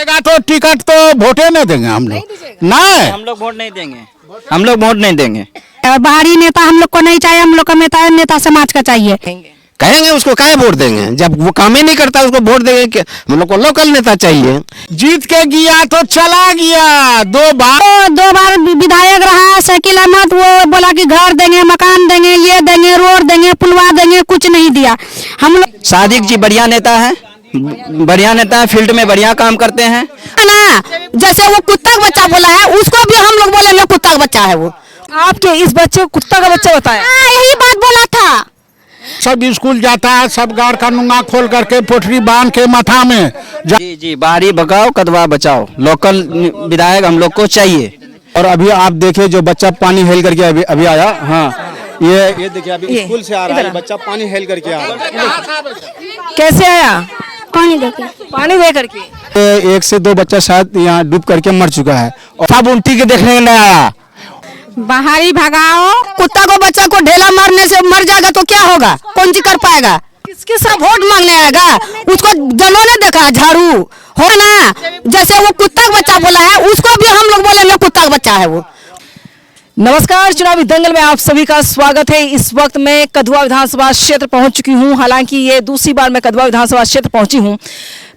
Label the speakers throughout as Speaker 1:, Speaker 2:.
Speaker 1: जीतेगा तो टिकट तो वोटे नहीं देंगे हम लोग, नहीं
Speaker 2: हम लोग वोट नहीं देंगे, हम लोग वोट नहीं देंगे।
Speaker 3: और बाहरी नेता हम लोग को नहीं चाहिए, हम लोग का नेता समाज का चाहिए।
Speaker 4: कहेंगे उसको काहे वोट देंगे, जब वो काम ही नहीं करता उसको वोट देंगे कि हम लोग को लोकल नेता चाहिए।
Speaker 1: जीत के गया तो चला गया, दो बार
Speaker 3: विधायक रहा शकील अहमद, वो बोला कि घर देंगे, मकान देंगे, ये देंगे, रोड देंगे, पुलवा देंगे, कुछ नहीं दिया। हम लोग
Speaker 2: सादिक जी बढ़िया नेता है, बढ़िया नेता है, फील्ड में बढ़िया काम करते हैं
Speaker 3: ना। जैसे वो कुत्ता का बच्चा बोला है, उसको भी हम लोग बोले लो कुत्ता का बच्चा है। वो
Speaker 5: आपके इस बच्चे को कुत्ता का बच्चा बताया?
Speaker 3: यही बात बोला था।
Speaker 1: सब स्कूल जाता है, सब गाड़ का नुंगा खोल करके पोटरी बांध के माथा में।
Speaker 2: जी जी, बाहरी भगाओ कदवा बचाओ, लोकल विधायक हम लोग को चाहिए।
Speaker 6: और अभी आप देखिए जो बच्चा पानी हेल करके अभी आया, हाँ ये देखिए अभी स्कूल से आ रहा है बच्चा, पानी हेल करके आ रहा है।
Speaker 5: कैसे आया?
Speaker 3: पानी देके।
Speaker 5: पानी दे करके।
Speaker 6: 1 से 2 बच्चा शायद यहाँ डूब करके मर चुका है और सब उल्टी के देखने नहीं आया।
Speaker 3: बाहरी भगाओ, कुत्ता को बच्चा को ढेला मारने से मर जाएगा तो क्या होगा, कौन सी कर पाएगा? किसके साथ वोट मांगने आएगा? उसको जनों ने देखा झाड़ू हो ना। जैसे वो कुत्ता का बच्चा बोला है, उसको भी हम लोग बोले लो कुत्ता का बच्चा है वो।
Speaker 5: नमस्कार, चुनावी दंगल में आप सभी का स्वागत है। इस वक्त मैं कदवा विधानसभा क्षेत्र पहुंच चुकी हूं। हालांकि ये दूसरी बार मैं कदवा विधानसभा क्षेत्र पहुंची हूं।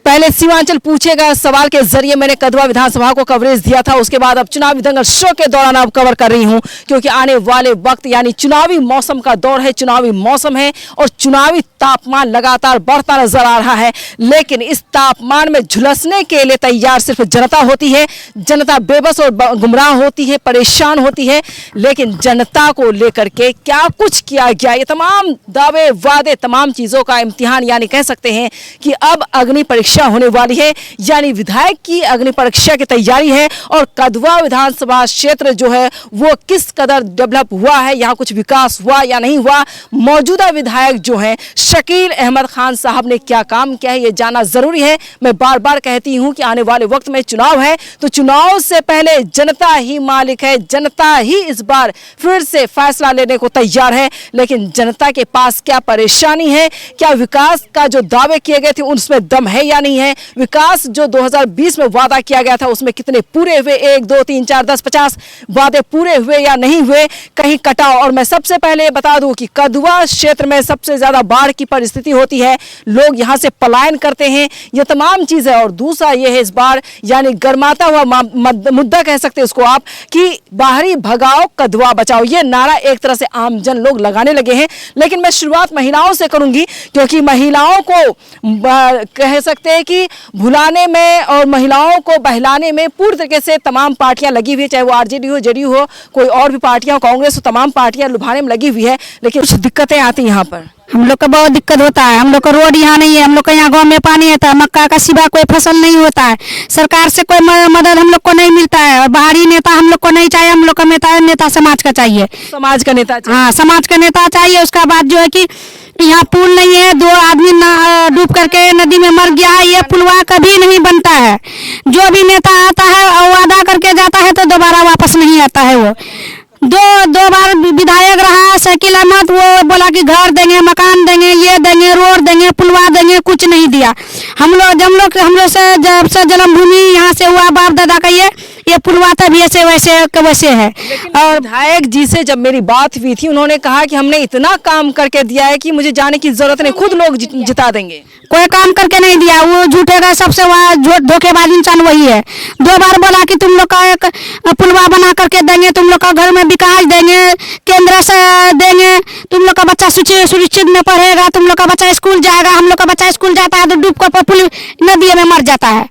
Speaker 5: पहले सीमांचल पूछेगा सवाल के जरिए मैंने कदवा विधानसभा को कवरेज दिया था। उसके बाद अब चुनावी दंगल शो के दौरान अब कवर कर रही हूं, क्योंकि आने वाले वक्त यानी चुनावी मौसम का दौर है, चुनावी मौसम है और चुनावी तापमान लगातार बढ़ता नजर आ रहा है। लेकिन इस तापमान में झुलसने के लिए तैयार सिर्फ जनता होती है। जनता बेबस और गुमराह होती है, परेशान होती है। लेकिन जनता को लेकर के क्या कुछ किया गया, ये तमाम दावे वादे, तमाम चीजों का इम्तिहान यानी कह सकते हैं कि अब अग्नि परीक्षा होने वाली है, यानी विधायक की अग्नि परीक्षा की तैयारी है। और कदवा विधानसभा क्षेत्र जो है वो किस कदर डेवलप हुआ है, यहाँ कुछ विकास हुआ या नहीं हुआ, मौजूदा विधायक जो है शकील अहमद खान साहब ने क्या काम किया है, ये जानना जरूरी है। मैं बार बार कहती हूँ कि आने वाले वक्त में चुनाव है, तो चुनाव से पहले जनता ही मालिक है, जनता ही इस बार फिर से फैसला लेने को तैयार है। लेकिन जनता के पास क्या परेशानी है, क्या विकास का जो दावे किए गए थे उसमें दम है या नहीं है, विकास जो 2020 में वादा किया गया था उसमें कितने पूरे हुए, 1 2 3 4 10 50 वादे पूरे हुए या नहीं हुए, कहीं कटाव। और मैं सबसे पहले बता दूं कि कदवा क्षेत्र में सबसे ज्यादा बाढ़ की परिस्थिति होती है, लोग यहां से पलायन करते हैं, ये तमाम चीजें। और दूसरा ये है इस बार यानी गर्माता हुआ मुद्दा कह सकते हैं उसको आप, कि बाहरी भगाओ कदवा बचाओ, ये नारा एक तरह से आमजन लोग लगाने लगे हैं। लेकिन मैं शुरुआत महिलाओं से करूंगी, क्योंकि महिलाओं को कह सकते हैं कि भुलाने में और महिलाओं को बहलाने में पूरी तरीके से तमाम पार्टियां लगी हुई है, चाहे वो आरजेडी हो, जेडीयू हो, कोई और भी पार्टियां, कांग्रेस हो, तमाम पार्टियां लुभाने में लगी हुई है। लेकिन कुछ दिक्कतें आती हैं यहाँ पर।
Speaker 3: हम लोग का बहुत दिक्कत होता है। हम लोग का रोड यहाँ नहीं है, हम लोग का यहाँ गांव में पानी आता है, मक्का का सिवा कोई फसल नहीं होता है, सरकार से कोई मदद हम लोग को नहीं मिलता है। और बाहरी नेता हम लोग को नहीं चाहिए, हम लोग का नेता समाज का चाहिए,
Speaker 5: समाज का नेता चाहिए।
Speaker 3: हाँ, समाज का नेता चाहिए। उसका बाद जो है कि यहाँ पुल नहीं है, 2 आदमी डूब करके नदी में मर गया है, ये पुलवा कभी नहीं बनता है। जो भी नेता आता है और वादा करके जाता है तो दोबारा वापस नहीं आता है। वो दो बार विधायक रहा शकील अहमद, वो बोला कि घर देंगे, मकान देंगे, ये देंगे, रोड देंगे, पुलवा देंगे, कुछ नहीं दिया। हम लोग से जब से जन्मभूमि यहाँ से हुआ, बाप दादा का ये पुलवा तभी ऐसे वैसे है।
Speaker 5: और विधायक जी से जब मेरी बात हुई थी, उन्होंने कहा कि हमने इतना काम करके दिया है कि मुझे जाने की जरूरत नहीं, खुद लोग जिता देंगे।
Speaker 3: कोई काम करके नहीं दिया, वो झूठे का सबसे धोखेबाज इंसान वही है। 2 बार बोला कि तुम लोग का एक पुलवा बना करके देंगे, तुम लोग का घर में विकास देंगे, केंद्र से देंगे, तुम लोग का बच्चा सुरक्षित में पढ़ेगा, तुम लोग का बच्चा स्कूल जाएगा। हम लोग का बच्चा स्कूल जाता है तो डूब कर पुल नदी में मर जाता है,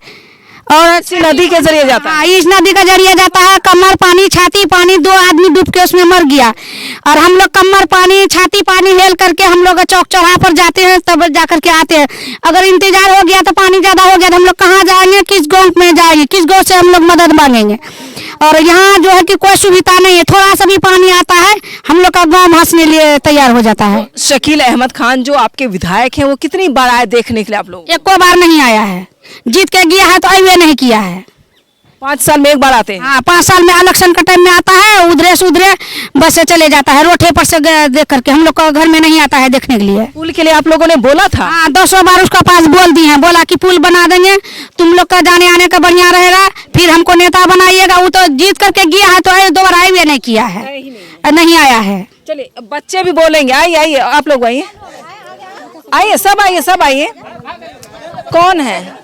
Speaker 3: और
Speaker 5: इस नदी के जरिए जाता है।
Speaker 3: इस नदी का जरिए जाता है, कमर पानी, छाती पानी, 2 आदमी डूब के उसमें मर गया। और हम लोग कमर पानी, छाती पानी हेल करके हम लोग चौक चौराहा पर जाते हैं, तब जा करके आते हैं। अगर इंतजार हो गया तो पानी ज्यादा हो गया तो हम लोग कहाँ जाएंगे, किस गाँव में जाएंगे, किस गाँव से हम लोग मदद मांगेंगे। और यहाँ जो है कि कोई सुविधा नहीं है, थोड़ा सा भी पानी आता है हम लोग का गाँव भासने लिए तैयार हो जाता है।
Speaker 5: शकील अहमद खान जो आपके विधायक हैं, वो कितनी बार आए देखने के लिए आप लोग?
Speaker 3: 1 बार नहीं आया है, जीत के गया है तो अवे नहीं किया है।
Speaker 5: 5 साल में एक बार आते हैं।
Speaker 3: हाँ 5 साल में इलेक्शन का टाइम में आता है, उधरे से उधरे बस से चले जाता है, रोटे पर से देख करके। हम लोग का घर में नहीं आता है देखने के लिए।
Speaker 5: पुल के लिए आप लोगों ने बोला था?
Speaker 3: हाँ 200 बार उसका पास बोल दिए हैं, बोला कि पुल बना देंगे, तुम लोग का जाने आने का बढ़िया रहेगा, फिर हमको नेता बनाइएगा। वो तो जीत करके गया है, तो दोबारा आए नहीं किया है, नहीं आया है।
Speaker 5: चलिए बच्चे भी बोलेंगे। आइए आइए आप लोग आइए, आइए सब आइए, सब आइए। कौन है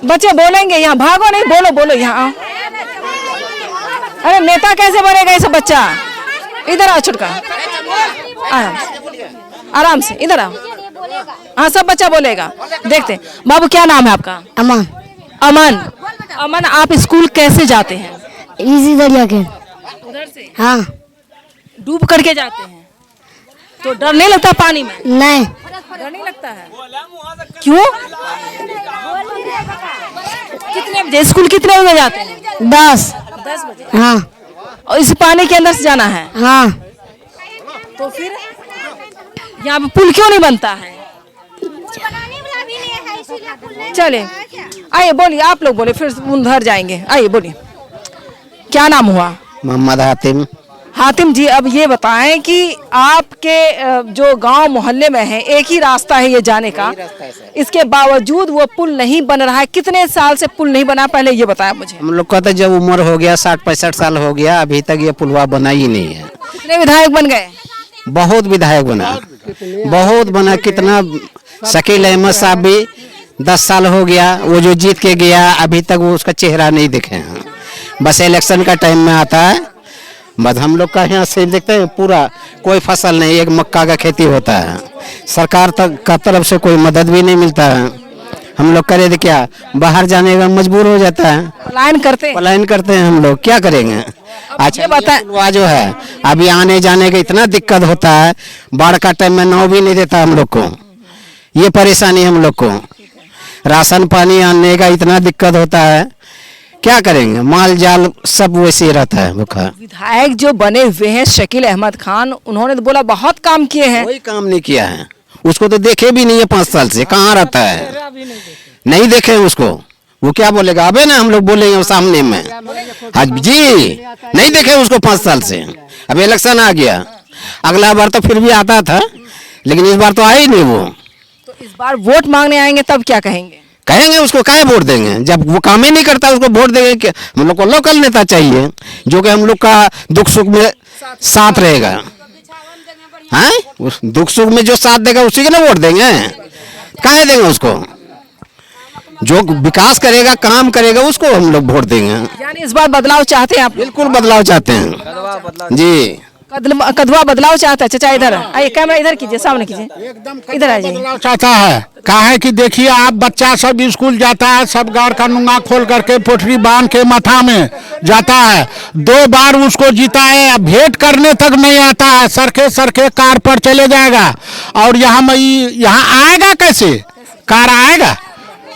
Speaker 5: बच्चे बोलेंगे? यहाँ भागो नहीं, बोलो बोलो यहाँ आओ। अरे नेता कैसे बनेगा ये सब बच्चा? इधर आओ छुटका, आराम से इधर आओ। हाँ सब बच्चा बोलेगा, देखते हैं। बाबू क्या नाम है आपका?
Speaker 3: अमन।
Speaker 5: अमन, अमन आप स्कूल कैसे जाते हैं?
Speaker 3: इसी दरिया के।
Speaker 5: उधर से?
Speaker 3: हाँ।
Speaker 5: डूब करके जाते हैं तो डर नहीं लगता पानी में?
Speaker 3: नहीं।
Speaker 5: डर नहीं लगता है? क्यों? कितने बजे स्कूल, कितने बजे जाते हैं?
Speaker 3: 10
Speaker 5: बजे।
Speaker 3: हाँ।
Speaker 5: और इस पानी के अंदर से जाना है?
Speaker 3: हाँ।
Speaker 5: तो फिर यहाँ पे पुल क्यों नहीं बनता है? चले आइए बोलिए, आप लोग बोले फिर उधर जाएंगे। आइए बोलिए, क्या नाम हुआ?
Speaker 4: मोहम्मद हातिम।
Speaker 5: हातिम जी, अब ये बताएं कि आपके जो गांव मोहल्ले में है एक ही रास्ता है ये जाने का, इसके बावजूद वो पुल नहीं बन रहा है। कितने साल से पुल नहीं बना, पहले ये बताया मुझे।
Speaker 4: हम लोग का तो जब उम्र हो गया 60-65 साल हो गया, अभी तक ये पुलवा बना ही नहीं है।
Speaker 5: कितने विधायक बन गए?
Speaker 4: बहुत विधायक बना, बहुत बना। कितना शकील अहमद साहब भी 10 साल हो गया, वो जो जीत के गया, अभी तक वो उसका चेहरा नहीं दिखे हैं। बस इलेक्शन का टाइम में आता है, बस हम लोग का यहाँ से देखते हैं पूरा कोई फसल नहीं, एक मक्का का खेती होता है। सरकार तक का तरफ से कोई मदद भी नहीं मिलता है। हम लोग करे तो क्या, बाहर जाने का मजबूर हो जाता है, पलायन करते हैं हम लोग, क्या करेंगे। अच्छा
Speaker 5: ये बताएं,
Speaker 4: पुलवा जो है अभी आने जाने का इतना दिक्कत होता है, बाढ़ का टाइम में नाव भी नहीं देता हम लोग को, ये परेशानी हम लोग को। राशन पानी आने का इतना दिक्कत होता है, क्या करेंगे, माल जाल सब वैसे ही रहता है भूखा।
Speaker 5: विधायक जो बने हुए हैं शकील अहमद खान, उन्होंने तो बोला बहुत काम किए हैं।
Speaker 4: कोई काम नहीं किया है, उसको तो देखे भी नहीं है 5 साल से, कहाँ रहता है, नहीं देखे उसको। वो क्या बोलेगा, अबे ना हम लोग बोलेंगे सामने में, आज जी नहीं देखे उसको 5 साल से। अब इलेक्शन आ गया, अगला बार तो फिर भी आता था, लेकिन इस बार तो आया ही नहीं वो।
Speaker 5: तो इस बार वोट मांगने आएंगे तब क्या कहेंगे?
Speaker 4: कहेंगे उसको काहे वोट देंगे, जब वो काम ही नहीं करता उसको वोट देंगे। कि हम लोग को लोकल नेता चाहिए जो कि हम लोग का दुख सुख में साथ रहेगा। हाँ, उस दुख सुख में जो साथ देगा उसी के ना वोट देंगे, काहे देंगे उसको। जो विकास करेगा, काम करेगा, उसको हम लोग वोट देंगे।
Speaker 5: यानी इस बार बदलाव चाहते हैं आप?
Speaker 4: बिल्कुल बदलाव चाहते हैं जी,
Speaker 5: कदवा बदलाव चाहता है। चाचा इधर आइए, कैमरा इधर कीजिए, सामने कीजिए, इधर आ जाइए।
Speaker 1: बदलाव चाहता है, काहे कि देखिए आप, बच्चा सब स्कूल जाता है, सब गाड़ का नुंगा खोल करके पोटरी बांध के माथा में जाता है। 2 बार उसको जीता है, भेंट करने तक नहीं आता है, सरके कार पर चले जाएगा। और यहाँ आएगा कैसे, कार आएगा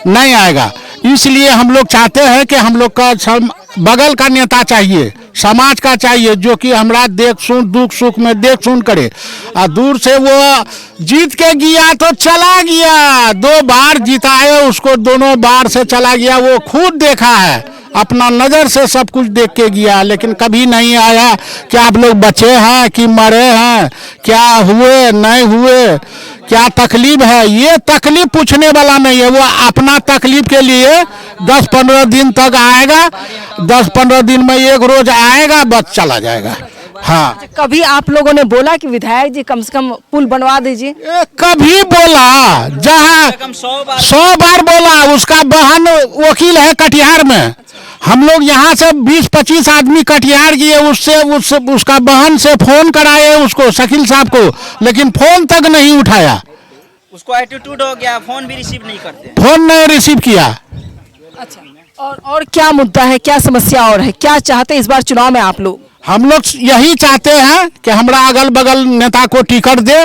Speaker 1: नहीं आएगा। इसलिए हम लोग चाहते हैं कि हम लोग का बगल का नेता चाहिए, समाज का चाहिए, जो कि हमरा देख सुन, दुख सुख में देख सुन करे। और दूर से वो जीत के गया तो चला गया, 2 बार जिताए उसको, दोनों बार से चला गया। वो खुद देखा है, अपना नज़र से सब कुछ देख के गया, लेकिन कभी नहीं आया कि आप लोग बचे हैं कि मरे हैं, क्या हुए नहीं हुए, क्या तकलीफ है। ये तकलीफ पूछने वाला नहीं है, वो अपना तकलीफ के लिए 10-15 दिन तक आएगा, 10-15 दिन में एक रोज आएगा, बस चला जाएगा। हाँ,
Speaker 5: कभी आप लोगों ने बोला कि विधायक जी कम से कम पुल बनवा दीजिए?
Speaker 1: कभी बोला, जहाँ 100 बार बोला। उसका बहन वकील है कटिहार में, हम लोग यहाँ से 20-25 आदमी कटिहार गए, उसका बहन से फोन कराए उसको, शकील साहब को, लेकिन फोन तक नहीं उठाया।
Speaker 2: उसको एटीट्यूड हो गया, फोन भी रिसीव नहीं करते,
Speaker 1: फोन नहीं रिसीव किया।
Speaker 5: अच्छा, और क्या मुद्दा है, क्या समस्या और है, क्या चाहते हैं इस बार चुनाव में आप लोग?
Speaker 1: हम लोग यही चाहते हैं कि हमारा अगल बगल नेता को टिकट दे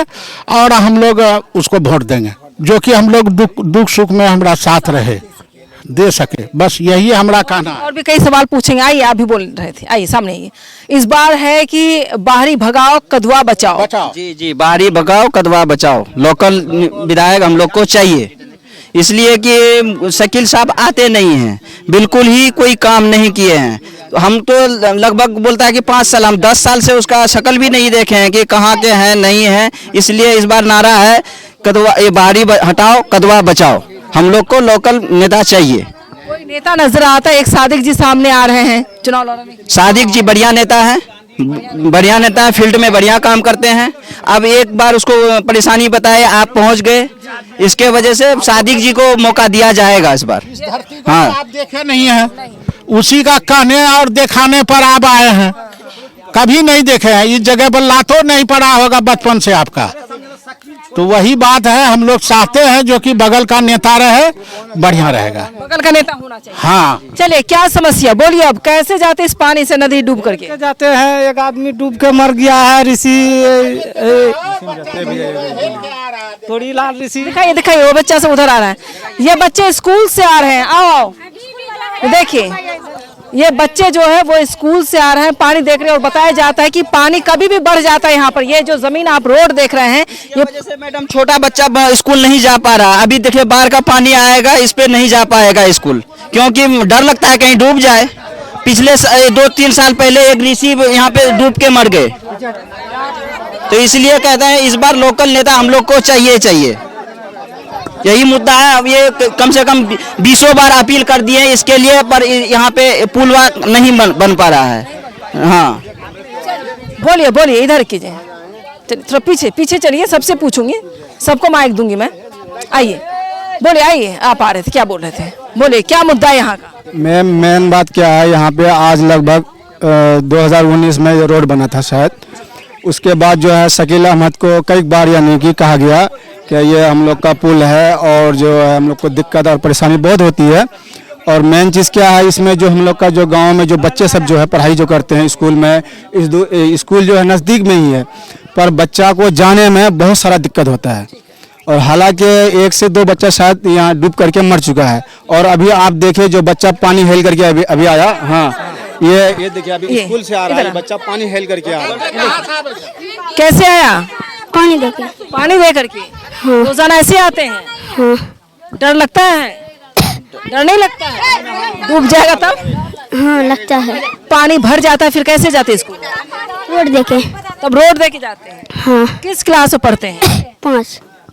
Speaker 1: और हम लोग उसको वोट देंगे, जो कि हम लोग दुख सुख में हमारा साथ रहे, दे सके, बस यही हमारा कहना है।
Speaker 5: और भी कई सवाल पूछेंगे, आइए आप भी बोल रहे थे, आइए सामने आइए। इस बार है कि बाहरी भगाओ कदवा बचाओ।
Speaker 2: जी जी, बाहरी भगाओ कदवा बचाओ। लोकल विधायक हम लोग को चाहिए, इसलिए कि शकील साहब आते नहीं हैं, बिल्कुल ही कोई काम नहीं किए हैं। तो हम तो लगभग बोलता है कि 5 साल, हम 10 साल से उसका शक्ल भी नहीं देखे हैं कि कहाँ के हैं नहीं हैं। इसलिए इस बार नारा है कदवा, ये बाहरी हटाओ कदवा बचाओ। हम लोग को लोकल नेता चाहिए।
Speaker 5: कोई नेता नजर आता है? एक सादिक जी सामने आ रहे हैं चुनाव लड़ने।
Speaker 2: सादिक जी बढ़िया नेता है, बढ़िया नेता है, फील्ड में बढ़िया काम करते हैं। अब एक बार उसको परेशानी बताए, आप पहुंच गए, इसके वजह से सादिक जी को मौका दिया जाएगा इस बार। हाँ,
Speaker 1: आप देखे नहीं है, उसी का कहने और दिखाने पर आप आए हैं, कभी नहीं देखे हैं। इस जगह पर लातों नहीं पड़ा होगा बचपन से आपका। तो वही बात है, हम लोग चाहते हैं जो कि बगल का नेता रहे, बढ़िया रहेगा।
Speaker 5: बगल का नेता होना चाहिए।
Speaker 1: हाँ,
Speaker 5: चलिए, क्या समस्या बोलिए। अब कैसे जाते इस पानी से, नदी डूब करके
Speaker 7: जाते हैं? एक आदमी डूब के मर गया है, ऋषि थोड़ी लाल ऋषि।
Speaker 5: दिखाइए दिखाइए, वो बच्चा से उधर आ रहा है। ये बच्चे स्कूल से आ रहे हैं, आओ आओ देखिए, ये बच्चे जो है वो स्कूल से आ रहे हैं, पानी देख रहे हैं। और बताया जाता है कि पानी कभी भी बढ़ जाता है यहाँ पर। ये जो जमीन आप रोड देख रहे हैं, ये
Speaker 2: वजह से मैडम छोटा बच्चा स्कूल नहीं जा पा रहा। अभी देखिए बाहर का पानी आएगा, इस पे नहीं जा पाएगा स्कूल, क्योंकि डर लगता है कहीं डूब जाए। पिछले 2-3 साल पहले एक ऋषि यहाँ पे डूब के मर गए। तो इसलिए कहते हैं इस बार लोकल नेता हम लोग को चाहिए। यही मुद्दा है। अब ये कम से कम 20 बार अपील कर दिए इसके लिए, पर यहाँ पे पुलवा नहीं बन पा रहा है। हाँ,
Speaker 5: बोलिए बोलिए, इधर कीजिए, थोड़ा पीछे पीछे चलिए, सबसे पूछूंगी, सबको माइक दूंगी मैं। आइए बोलिए, आइए, आप आ रहे थे, क्या बोल रहे थे? बोलिए, क्या मुद्दा है यहाँ का?
Speaker 6: मैम मेन बात क्या है, यहाँ पे आज लगभग 2019 में ये रोड बना था शायद। उसके बाद जो है शकील अहमद को कई बार यानी कि कहा गया कि ये हम लोग का पुल है और जो है हम लोग को दिक्कत और परेशानी बहुत होती है। और मेन चीज़ क्या है इसमें, जो हम लोग का जो गांव में जो बच्चे सब जो है पढ़ाई जो करते हैं स्कूल में, स्कूल जो है नज़दीक में ही है, पर बच्चा को जाने में बहुत सारा दिक्कत होता है। और हालांकि 1 से 2 बच्चा शायद यहाँ डूब करके मर चुका है। और अभी आप देखें जो बच्चा पानी हेल करके अभी आया, हाँ ये देखिए अभी स्कूल से आ रहा है बच्चा, पानी हेल करके आ रहा है।
Speaker 5: कैसे आया?
Speaker 3: पानी देके।
Speaker 5: पानी दे करके? रोजाना ऐसे आते हैं? डर लगता है? डर नहीं लगता है? डूब जाएगा तब?
Speaker 3: हाँ लगता है।
Speaker 5: पानी भर जाता है, फिर कैसे जाते हैं स्कूल?
Speaker 3: रोड देके।
Speaker 5: तब रोड देके जाते हैं?
Speaker 3: हाँ।
Speaker 5: किस क्लास में पढ़ते हैं?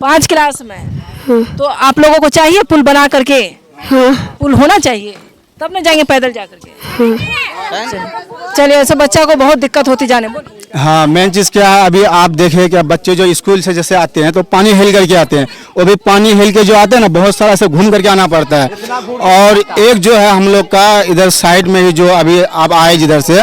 Speaker 3: 5
Speaker 5: क्लास में। तो आप लोगों को चाहिए पुल बना करके? पुल होना चाहिए, तब न जाएंगे पैदल जा करके। चलिए, ऐसे बच्चा को बहुत दिक्कत होती जाने।
Speaker 6: हाँ, मेन चीज़ क्या है, अभी आप देखें कि बच्चे जो स्कूल से जैसे आते हैं तो पानी हिल करके आते हैं, वो भी पानी हिल के जो आते हैं ना, बहुत सारा से घूम करके आना पड़ता है। और एक जो है हम लोग का इधर साइड में ही जो अभी आप आए जिधर से,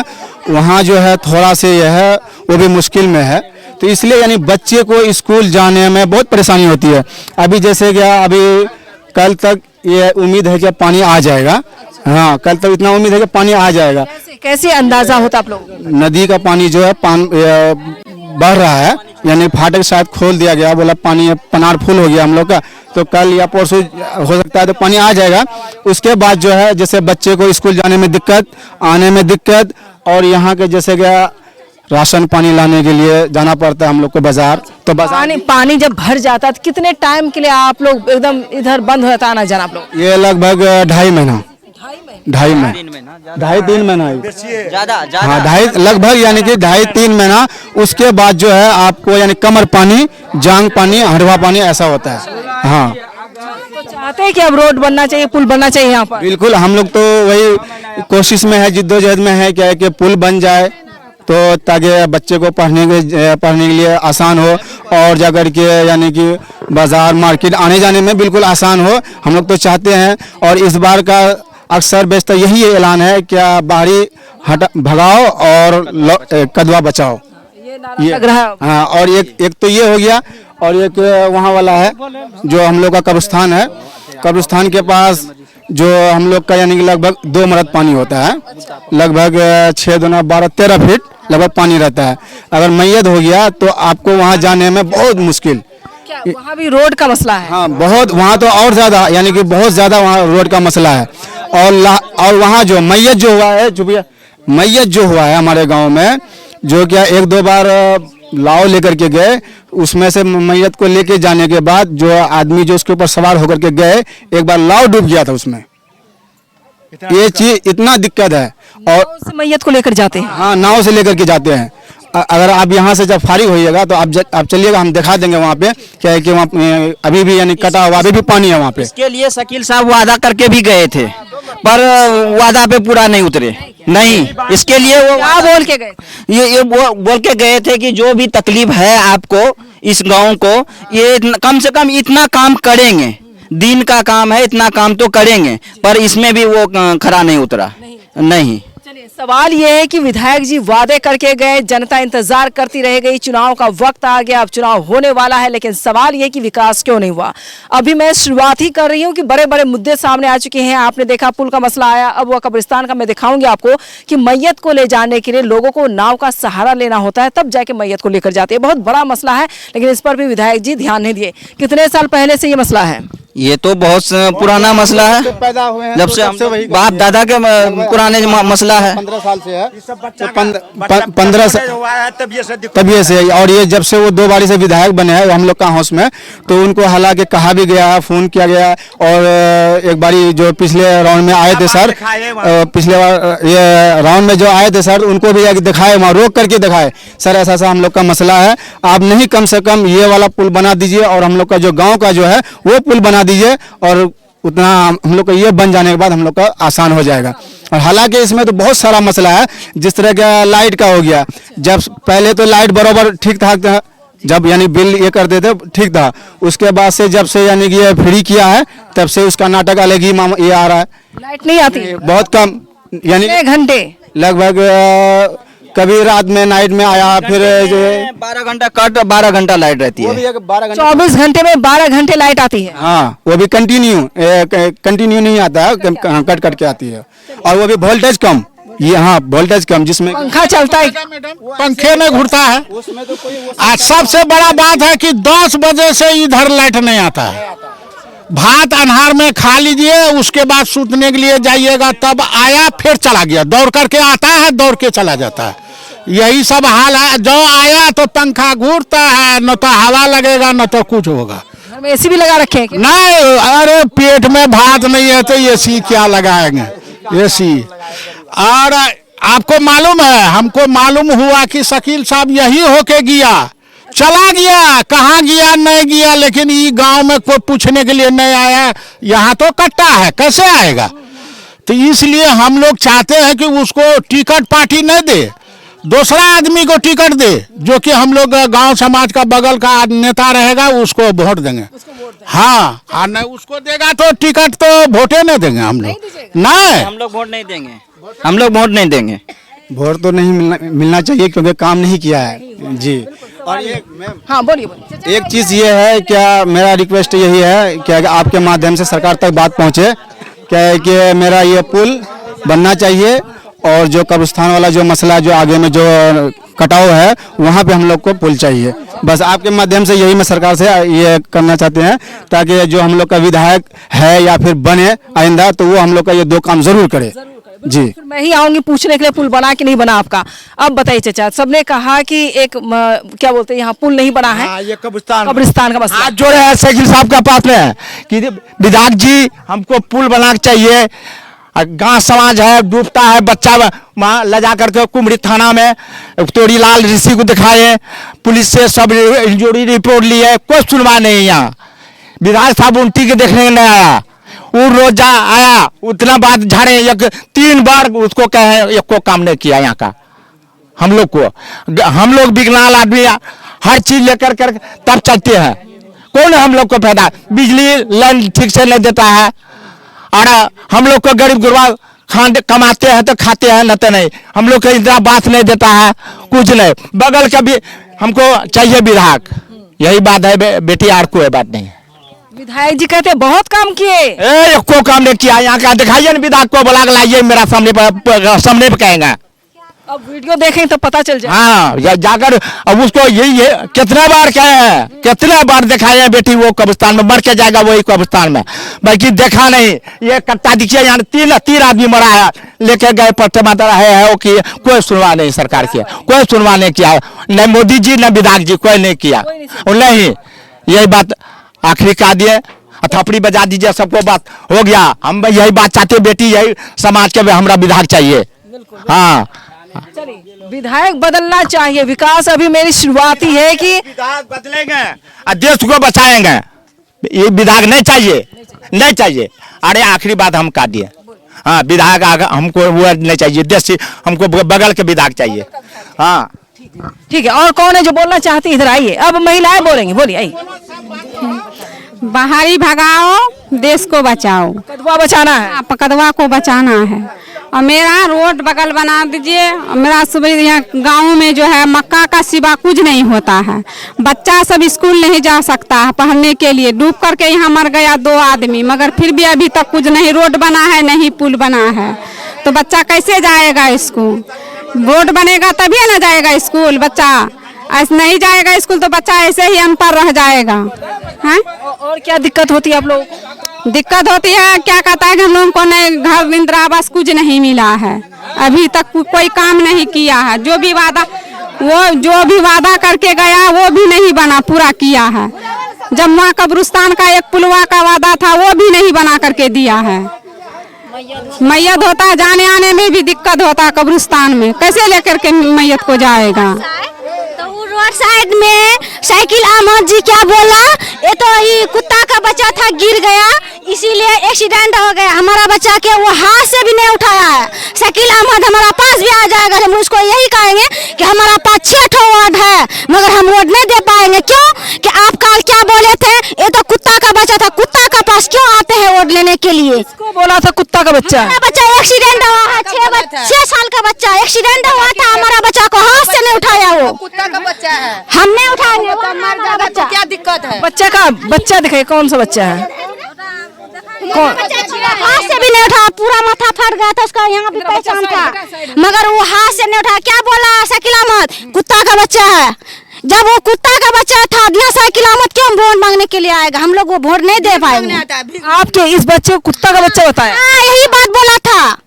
Speaker 6: वहाँ जो है थोड़ा से यह है वो भी मुश्किल में है। तो इसलिए यानी बच्चे को स्कूल जाने में बहुत परेशानी होती है। अभी जैसे क्या, अभी कल तक ये उम्मीद है कि पानी आ जाएगा। हाँ, कल तक इतना उम्मीद है कि पानी आ जाएगा।
Speaker 5: कैसे अंदाजा होता आप लोग?
Speaker 6: नदी का पानी जो है बढ़ रहा है, यानी फाटक शायद खोल दिया गया, बोला पानी पनार फुल हो गया हम लोग का, तो कल या परसों हो सकता है तो पानी आ जाएगा। उसके बाद जो है जैसे बच्चे को स्कूल जाने में दिक्कत, आने में दिक्कत, और यहाँ के जैसे क्या राशन पानी लाने के लिए जाना पड़ता है हम लोग को बाजार। तो बाजार
Speaker 5: पानी जब भर जाता है तो कितने टाइम के लिए आप लोग एकदम इधर बंद होता आना जाना आप लोग?
Speaker 6: ये लगभग 2.5 महीना, 2.5-3 महीना
Speaker 2: ज्यादा।
Speaker 6: हाँ, लगभग यानी कि 2.5-3 महीना। उसके बाद जो है आपको यानी कमर पानी, जांग पानी, हड़वा पानी ऐसा होता है। हाँ,
Speaker 5: तो चाहते हैं कि अब रोड बनना चाहिए, पुल बनना चाहिए यहाँ पर?
Speaker 6: बिल्कुल, हम लोग तो वही कोशिश में है, जिद्दोजहद में है क्या है कि पुल बन जाए तो ताकि बच्चे को पढ़ने के लिए आसान हो, और जाकर के यानी कि बाजार मार्केट आने जाने में बिल्कुल आसान हो। हम लोग तो चाहते हैं। और इस बार का अक्सर बेशतर यही ऐलान है क्या, बाहरी भगाओ और कदवा बचाओ, ये
Speaker 5: लग रहा है।
Speaker 6: हाँ, और एक तो ये हो गया, और एक वहाँ वाला है जो हम लोग का कब्रिस्तान है। कब्रिस्तान के पास जो हम लोग का यानी कि लगभग 2 मरद पानी होता है, लगभग 6 दूना 12-13 फीट लगभग पानी रहता है। अगर मैयत हो गया तो आपको वहाँ जाने में बहुत मुश्किल।
Speaker 5: वहाँ भी रोड का मसला है?
Speaker 6: हाँ, बहुत, वहाँ तो और ज़्यादा, यानी कि बहुत ज़्यादा वहाँ रोड का मसला है। और वहाँ जो मैयत जो हुआ है, मैयत जो हुआ है हमारे गांव में, जो क्या 1-2 बार लाव लेकर के गए, उसमें से मैयत को लेके जाने के बाद जो आदमी जो उसके ऊपर सवार होकर के गए, एक बार लाव डूब गया था उसमें। ये चीज इतना दिक्कत है। और
Speaker 5: उस मैयत को लेकर जाते हैं।
Speaker 6: हाँ, नाव से लेकर के जाते हैं। अगर आप यहाँ से जब फारिग होइएगा तो आप चलिएगा, हम दिखा देंगे वहाँ पे क्या है कि वहाँ अभी भी यानी कटा हुआ अभी भी पानी है वहाँ पे।
Speaker 2: इसके लिए शकील साहब वादा करके भी गए थे, पर वादा पे पूरा नहीं उतरे। नहीं, इसके लिए वो
Speaker 5: क्या बोल के गए?
Speaker 2: ये बोल के गए थे कि जो भी तकलीफ है आपको इस गांव को, ये कम से कम इतना काम करेंगे, दिन का काम है, इतना काम तो करेंगे, पर इसमें भी वो खरा नहीं उतरा। नहीं।
Speaker 5: चलिए, सवाल ये है कि विधायक जी वादे करके गए, जनता इंतजार करती रह गई, चुनाव का वक्त आ गया, अब चुनाव होने वाला है, लेकिन सवाल ये कि विकास क्यों नहीं हुआ। अभी मैं शुरुआत ही कर रही हूँ कि बड़े बड़े मुद्दे सामने आ चुके हैं। आपने देखा पुल का मसला आया, अब वह कब्रिस्तान का मैं दिखाऊंगी आपको कि मैयत को ले जाने के लिए लोगों को नाव का सहारा लेना होता है, तब जाके मैयत को लेकर जाते हैं। बहुत बड़ा मसला है, लेकिन इस पर भी विधायक जी ध्यान नहीं दिए। कितने साल पहले से ये मसला है?
Speaker 2: ये तो बहुत पुराना मसला है,
Speaker 6: पैदा हुए हैं
Speaker 2: जब से हम बाप दादा के पुराने मसला है।
Speaker 6: 15 साल से है, 15 तभी से। और ये जब से वो 2 बारी से विधायक बने हैं हम लोग का हाउस में, तो उनको हालांकि कहा भी गया, फोन किया गया। और एक बारी जो पिछले राउंड में आए थे सर, पिछले बार ये राउंड में जो आए थे सर, उनको भी दिखाए, वहाँ रोक करके दिखाए, सर ऐसा ऐसा हम लोग का मसला है, आप नहीं कम से कम ये वाला पुल बना दीजिए और हम लोग का जो गाँव का जो है वो पुल बना दीजिए, और उतना हम लोग का ये बन जाने के बाद हम लोग का आसान हो जाएगा। और हालांकि इसमें तो बहुत सारा मसला है, जिस तरह का लाइट का हो गया। जब पहले तो लाइट बराबर ठीक ठाक था, जब यानी बिल ये करते थे ठीक था, उसके बाद से जब से यानी कि ये फ्री किया है तब से उसका नाटक अलग ही ये आ रहा है।
Speaker 5: लाइट नहीं आती है?
Speaker 6: बहुत कम, यानी
Speaker 5: कितने घंटे?
Speaker 6: लगभग कभी रात में नाइट में आया, फिर जो
Speaker 2: 12 घंटा कट, 12 घंटा लाइट रहती है।
Speaker 5: 24 घंटे में 12 घंटे लाइट आती है।
Speaker 6: हाँ, वो भी कंटिन्यू नहीं आता है, कट कट के आती है, और वो भी वोल्टेज कम। ये हाँ, वोल्टेज कम, जिसमें
Speaker 5: पंखा चलता है,
Speaker 1: पंखे में घुरता है। आज सबसे बड़ा बात है कि 10 बजे से इधर लाइट नहीं आता है। भात अनहार में खा लीजिए, उसके बाद सूतने के लिए जाइएगा, तब आया फिर चला गया, दौड़ करके आता है, दौड़ के चला जाता है। यही सब हाल है। जो आया तो पंखा घूरता है, न तो हवा लगेगा न तो कुछ होगा।
Speaker 5: घर में एसी भी लगा रखे हैं?
Speaker 1: नहीं, अरे पेट में भात नहीं है तो एसी क्या लगाएंगे, एसी। और आपको मालूम है, हमको मालूम हुआ कि शकील साहब यही होके गया, चला गया, कहाँ गया नहीं गया, लेकिन ये गांव में कोई पूछने के लिए नहीं आया। यहाँ तो कट्टा है, कैसे आएगा? तो इसलिए हम लोग चाहते हैं कि उसको टिकट पार्टी नहीं दे, दूसरा आदमी को टिकट दे, जो कि हम लोग गांव समाज का बगल का नेता रहेगा, उसको वोट देंगे। हाँ, और नहीं उसको देगा तो टिकट तो वोटे नहीं देंगे हम लोग। नहीं,
Speaker 2: हम लोग वोट नहीं देंगे, हम लोग वोट नहीं देंगे।
Speaker 6: वोट तो नहीं मिलना चाहिए, क्योंकि काम नहीं किया है जी। और ये
Speaker 5: हाँ, बोलिए।
Speaker 6: एक चीज़ ये है, क्या मेरा रिक्वेस्ट यही है कि आपके माध्यम से सरकार तक बात पहुँचे, क्या है कि मेरा ये पुल बनना चाहिए, और जो कब्रिस्तान वाला जो मसला जो आगे में जो कटाव है वहाँ पे हम लोग को पुल चाहिए। बस आपके माध्यम से यही मैं सरकार से ये करना चाहते हैं, ताकि जो हम लोग का विधायक है या फिर बने आइंदा, तो वो हम लोग का ये 2 काम जरूर करे जी।
Speaker 5: फिर मैं ही आऊंगी पूछने के लिए पुल बना कि नहीं बना आपका। अब बताइए चाचा, सबने कहा कि एक क्या बोलते हैं यहाँ पुल नहीं बना है,
Speaker 8: ये
Speaker 5: कब्रिस्तान का मसला।
Speaker 8: हाथ जोड़े हैं शकील साहब के पास में कि विधायक जी हमको पुल बनाना चाहिए। गांव समाज है, डूबता है, बच्चा वहाँ ले जा करके कुमरी थाना में तोड़ीलाल ऋषि को दिखाए, पुलिस से सब इंजरी रिपोर्ट ली है, कोई सुनवाई नहीं। यहाँ विधायक साहब उल्टी के देखने नहीं आया, वो रोज आया, उतना बात झाड़े, 3 बार उसको कहे, एक को काम नहीं किया यहाँ का। हम लोग विकलांग आदमी हर चीज लेकर कर तब चलते हैं, कौन हम लोग को फायदा? बिजली लाइन ठीक से नहीं देता है, और हम लोग को गरीब गुरबा कमाते हैं तो खाते हैं, न तो नहीं। हम लोग को इंदिरा आवास नहीं देता है, कुछ नहीं। बगल का भी हमको चाहिए विधायक, यही बात है बेटी, और कोई बात नहीं है।
Speaker 5: विधायक जी कहते बहुत काम किए,
Speaker 8: को काम नहीं किया। यहाँ का दिखाइए ना विधायक को, बुला के लाइए मेरा सामने पे कहेंगे।
Speaker 5: अब वीडियो देखें तो पता चल जाए।
Speaker 8: हाँ जाकर अब उसको ये कितना बार कहे हैं, कितना बार दिखाए हैं बेटी वो कब्रिस्तान में मर के जाएगा वही कब्रिस्तान में, बाकी देखा नहीं। ये कट्टा दिखिए यहाँ तीन आदमी मरा है, लेके गए पट्टे माता है कि कोई सुनवाई नहीं सरकार की, कोई सुनवाई नहीं किया, न मोदी जी न विधायक जी कोई नहीं किया। नहीं यही बात आखिरी कहा दिए, थपड़ी बजा दीजिए, सबको बात हो गया। हम यही बात चाहते, बेटी यही समाज के हमारा विधायक चाहिए। हाँ
Speaker 5: चलिए विधायक बदलना चाहिए, विकास अभी मेरी शुरुआत ही है कि
Speaker 8: विधायक बदलेंगे और देश को बचाएंगे। ये विधायक नहीं चाहिए, नहीं चाहिए। अरे आखिरी बात हम कह दिए, हाँ विधायक हमको वो नहीं चाहिए, देश हमको बगल के विधायक चाहिए। हाँ
Speaker 5: ठीक है। और कौन है जो बोलना चाहती है? इधर आइए, अब महिलाएं बोलेंगी, बोलिए आइए।
Speaker 3: बाहरी भगाओ, देश को बचाओ।
Speaker 5: कदवा बचाना है,
Speaker 3: कदवा को बचाना है। और मेरा रोड बगल बना दीजिए। और मेरा सुबह यहाँ गाँव में जो है मक्का का सिवा कुछ नहीं होता है। बच्चा सब स्कूल नहीं जा सकता है पढ़ने के लिए। डूब करके यहाँ मर गया 2 आदमी, मगर फिर भी अभी तक कुछ नहीं रोड बना है, नहीं पुल बना है। तो बच्चा कैसे जाएगा स्कूल? रोड बनेगा तभी ना जाएगा स्कूल बच्चा। ऐसे नहीं जाएगा स्कूल तो बच्चा ऐसे ही अनपढ़ रह जाएगा। हैं?
Speaker 5: और क्या दिक्कत होती है आप लोगों को?
Speaker 3: दिक्कत होती है, क्या कहता है कि हम लोगों को नहीं घर इंदिरा आवास कुछ नहीं मिला है, अभी तक कोई काम नहीं किया है। जो भी वादा करके गया वो भी नहीं बना पूरा किया है। जब वहाँ कब्रिस्तान का एक पुलवा का वादा था वो भी नहीं बना करके दिया है। मैयत होता है, जाने आने में भी दिक्कत होता है कब्रिस्तान में, कैसे लेकर के मैयत को जाएगा?
Speaker 9: रोड साइड में साइकिल अहमद जी क्या बोला, ये तो ये कुत्ता का बच्चा था गिर गया इसीलिए एक्सीडेंट हो गया। हमारा बच्चा के वो हाथ से भी नहीं उठाया है। साइकिल अहमद हमारा पास भी आ जाएगा, हम उसको यही कहेंगे कि हमारा पास 6 ठो वार्ड है मगर हम वोट नहीं दे पाएंगे। क्यों कि आप कल क्या बोले थे, ये तो कुत्ता का बच्चा था, कुत्ता का पास क्यों आते हैं वोट लेने के लिए?
Speaker 5: इसको बोला था कुत्ता का बच्चा।
Speaker 9: हमारा बच्चा एक्सीडेंट हुआ है, 6 साल का बच्चा एक्सीडेंट हुआ था, हमारा बच्चा को हाथ से नहीं उठाया। वो
Speaker 10: कुत्ता का बच्चा है,
Speaker 9: हम नहीं उठाएंगे,
Speaker 10: मर जाएगा तो क्या दिक्कत है?
Speaker 5: बच्चा दिखाइए, कौन सा बच्चा है? कौन?
Speaker 9: हाथ से भी नहीं उठा, पूरा माथा फट गया था उसका, यहाँ भी पहचान था मगर वो हाथ से नहीं उठा। क्या बोला साइकिल अहमद, कुत्ता का बच्चा है। जब वो कुत्ता का बच्चा था ना साइकिल अहमद क्यों वोट मांगने के लिए आएगा? हम लोग वो वोट नहीं दे पाएंगे।
Speaker 5: आपके इस बच्चे को कुत्ता का बच्चा बताया?
Speaker 9: यही बात बोला था,